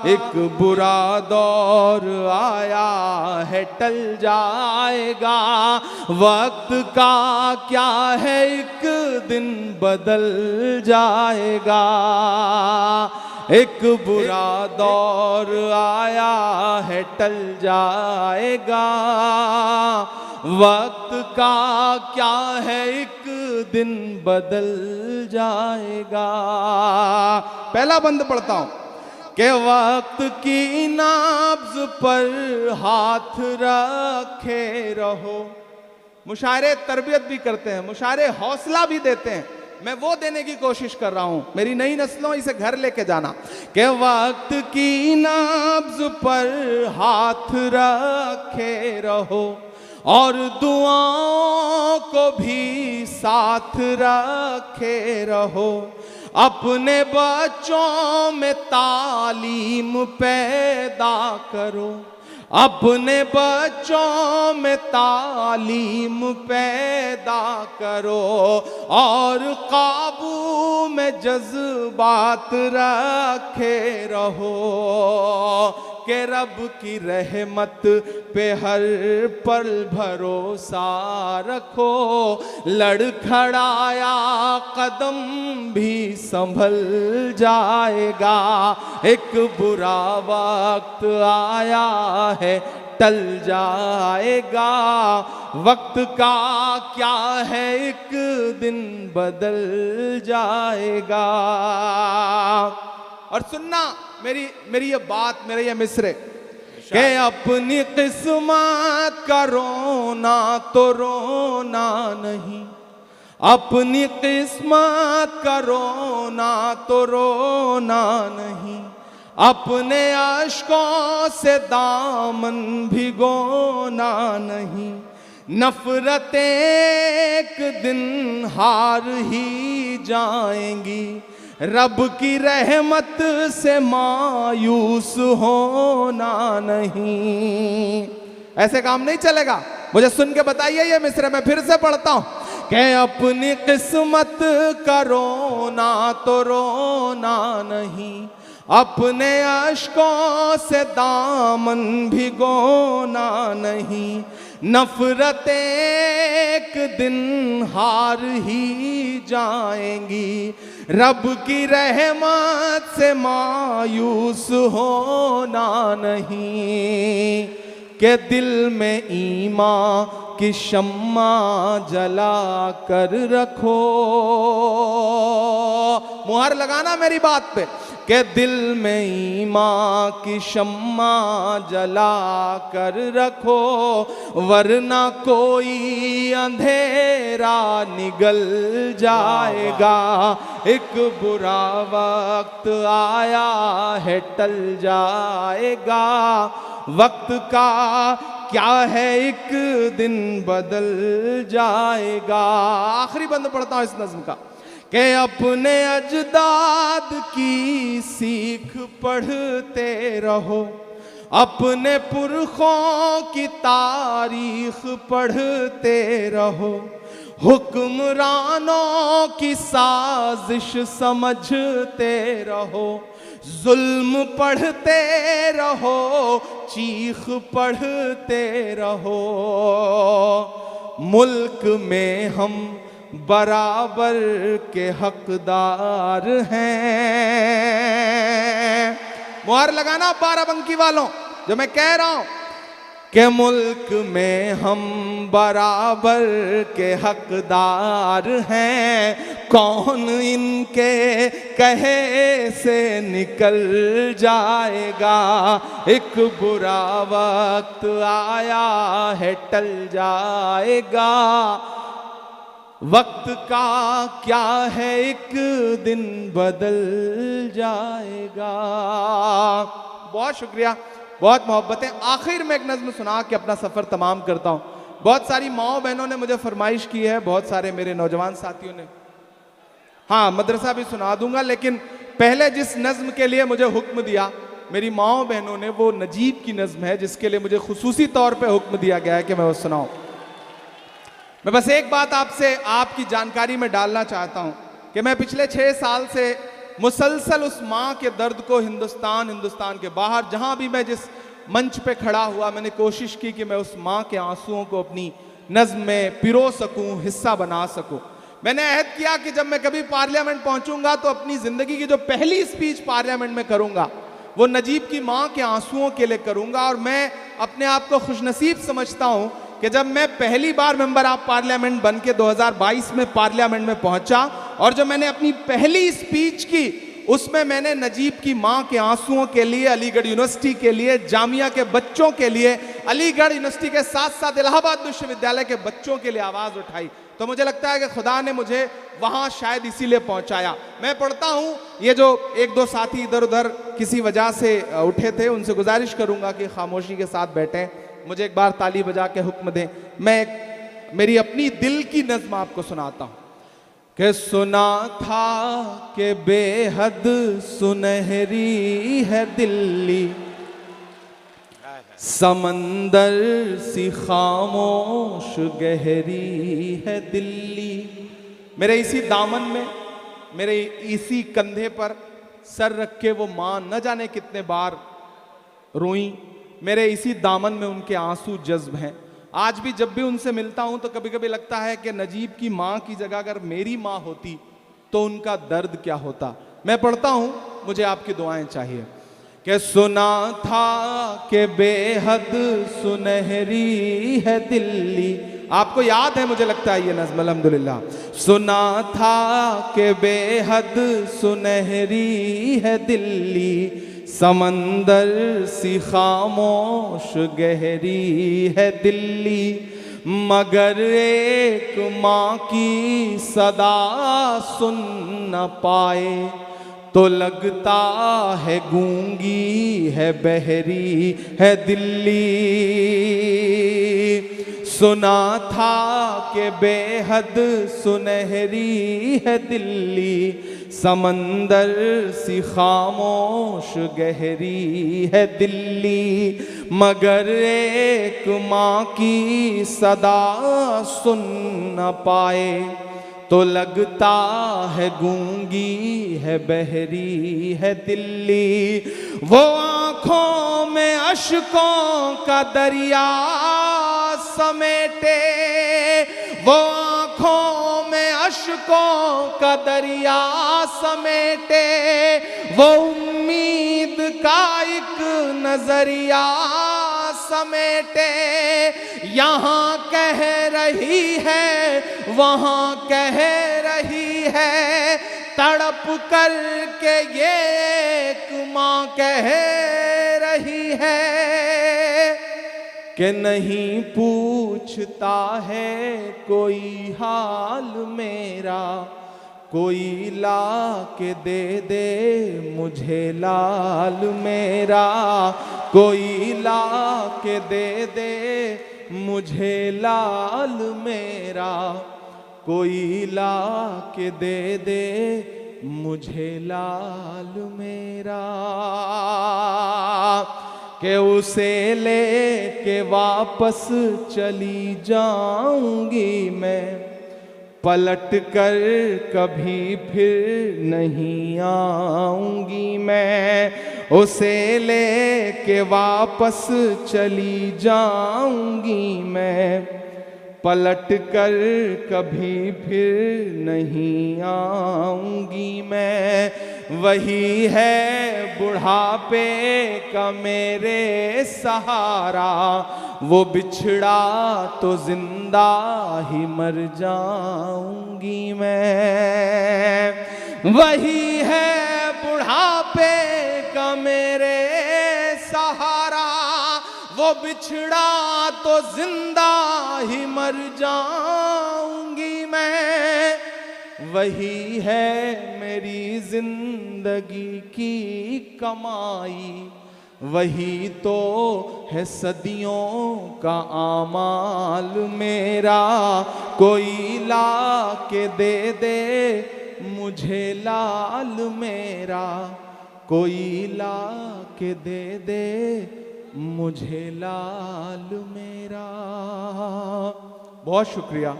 एक बुरा दौर आया है टल जाएगा, वक्त का क्या है एक दिन बदल जाएगा। एक बुरा दौर आया है टल जाएगा, वक्त का क्या है एक दिन बदल जाएगा। पहला बंद पढ़ता हूं कि वक्त की नाब्ज पर हाथ रखे रहो। मुशायरे तरबियत भी करते हैं, मुशायरे हौसला भी देते हैं, मैं वो देने की कोशिश कर रहा हूं। मेरी नई नस्लों इसे घर लेके जाना कि वक्त की नाब्ज पर हाथ रखे रहो और दुआओं को भी साथ रखे रहो। अपने बच्चों में तालीम पैदा करो, अपने बच्चों में तालीम पैदा करो और काबू में जज्बात रखे रहो कि रब की रहमत पे हर पल भरोसा रखो। लड़खड़ाया कदम भी संभल जाएगा, एक बुरा वक्त आया है टल जाएगा, वक्त का क्या है एक दिन बदल जाएगा। और सुनना मेरी ये बात, मेरे ये मिसरे कि अपनी किस्मत का रोना तो रोना नहीं, अपनी किस्मत का रोना तो रोना नहीं, अपने अश्कों से दामन भिगोना नहीं। नफरतें एक दिन हार ही जाएंगी, रब की रहमत से मायूस होना नहीं। ऐसे काम नहीं चलेगा, मुझे सुन के बताइए ये मिसरे मैं फिर से पढ़ता हूं कि अपनी किस्मत का रोना तो रोना नहीं, अपने अश्कों से दामन भिगोना नहीं। नफरतें एक दिन हार ही जाएंगी, रब की रहमत से मायूस होना नहीं। कि दिल में ईमान की शम्मा जला कर रखो, मुहर लगाना मेरी बात पे, कि दिल में ईमान की शम्मा जला कर रखो, वरना कोई अंधेरा निगल जाएगा। एक बुरा वक्त आया है टल जाएगा, वक्त का क्या है एक दिन बदल जाएगा। आखिरी बंद पढ़ता हूं इस नज्म का कि अपने अजदाद की सीख पढ़ते रहो, अपने पुरखों की तारीख पढ़ते रहो, हुक्मरानों की साजिश समझते रहो, जुल्म पढ़ते रहो, चीख पढ़ते रहो। मुल्क में हम बराबर के हकदार हैं। मुहर लगाना बाराबंकी वालों, जो मैं कह रहा हूं कि मुल्क में हम बराबर के हकदार हैं। कौन इनके कहे से निकल जाएगा, एक बुरा वक्त आया है टल जाएगा, वक्त का क्या है एक दिन बदल जाएगा। बहुत शुक्रिया, बहुत मोहब्बतें। आखिर में एक नज़्म सुना के अपना सफ़र तमाम करता हूँ। बहुत सारी माओ बहनों ने मुझे फरमाइश की है, बहुत सारे मेरे नौजवान साथियों ने। हाँ, मदरसा भी सुना दूंगा, लेकिन पहले जिस नज़्म के लिए मुझे हुक्म दिया मेरी माओ बहनों ने, वो नजीब की नज़्म है, जिसके लिए मुझे खुसूसी तौर पे हुक्म दिया गया है कि मैं वो सुनाऊँ। मैं बस एक बात आपसे आपकी जानकारी में डालना चाहता हूँ कि मैं पिछले 6 साल से मुसलसल उस माँ के दर्द को हिंदुस्तान के बाहर जहां भी मैं जिस मंच पे खड़ा हुआ, मैंने कोशिश की कि मैं उस माँ के आंसुओं को अपनी नज्म में पिरो सकूं, हिस्सा बना सकूं। मैंने अहद किया कि जब मैं कभी पार्लियामेंट पहुंचूंगा तो अपनी जिंदगी की जो पहली स्पीच पार्लियामेंट में करूंगा वो नजीब की माँ के आंसुओं के लिए करूंगा। और मैं अपने आप को खुशनसीब समझता हूं कि जब मैं पहली बार मेंबर ऑफ पार्लियामेंट बन के 2022 में पार्लियामेंट में पहुंचा और जो मैंने अपनी पहली स्पीच की उसमें मैंने नजीब की माँ के आंसुओं के लिए, अलीगढ़ यूनिवर्सिटी के लिए, जामिया के बच्चों के लिए, अलीगढ़ यूनिवर्सिटी के साथ साथ इलाहाबाद विश्वविद्यालय के बच्चों के लिए आवाज़ उठाई। तो मुझे लगता है कि खुदा ने मुझे वहाँ शायद इसीलिए पहुँचाया। मैं पढ़ता हूँ, ये जो एक दो साथी इधर उधर किसी वजह से उठे थे, उनसे गुजारिश करूँगा कि खामोशी के साथ बैठें, मुझे एक बार ताली बजा के हुक्म दें। मैं मेरी अपनी दिल की नज़्म आपको सुनाता हूँ कि सुना था कि बेहद सुनहरी है दिल्ली, समंदर सी खामोश गहरी है दिल्ली। मेरे इसी दामन में, मेरे इसी कंधे पर सर रख के वो माँ न जाने कितने बार रोई। मेरे इसी दामन में उनके आंसू जज्ब हैं। आज भी जब भी उनसे मिलता हूं तो कभी कभी लगता है कि नजीब की माँ की जगह अगर मेरी माँ होती तो उनका दर्द क्या होता। मैं पढ़ता हूं, मुझे आपकी दुआएं चाहिए कि सुना था कि बेहद सुनहरी है दिल्ली। आपको याद है मुझे लगता है ये नज़्म, अल्हम्दुलिल्लाह। सुना था कि बेहद सुनहरी है दिल्ली, समंदर सी खामोश गहरी है दिल्ली, मगर एक माँ की सदा सुन न पाए तो लगता है गूंगी है, बहरी है दिल्ली। सुना था कि बेहद सुनहरी है दिल्ली, समंदर सी खामोश गहरी है दिल्ली, मगर एक माँ की सदा सुन न पाए तो लगता है गूंगी है, बहरी है दिल्ली। वो आँखों में अश्कों का दरिया समेटे, वो आँखों में अश्कों का दरिया समेटे, वो उम्मीद का एक नजरिया समेटे। यहाँ कह रही है, वहाँ कह रही है, तड़प कर के ये एक माँ कह रही है कि नहीं पूछता है कोई हाल मेरा, कोई ला के दे दे मुझे लाल मेरा, कोई ला के दे दे मुझे लाल मेरा, कोई ला के दे दे मुझे लाल मेरा। कि उसे ले के वापस चली जाऊंगी मैं, पलट कर कभी फिर नहीं आऊंगी मैं। उसे ले के वापस चली जाऊंगी मैं, पलट कर कभी फिर नहीं आऊंगी मैं। वही है बुढ़ापे का मेरे सहारा, वो बिछड़ा तो जिंदा ही मर जाऊंगी मैं। वही है बुढ़ापे का मेरे सहारा, वो बिछड़ा तो जिंदा ही मर जाऊंगी मैं। वही है मेरी जिंदगी की कमाई, वही तो है सदियों का आमाल मेरा। कोई ला के दे दे मुझे लाल मेरा, कोई ला के दे दे मुझे लाल मेरा। बहुत शुक्रिया।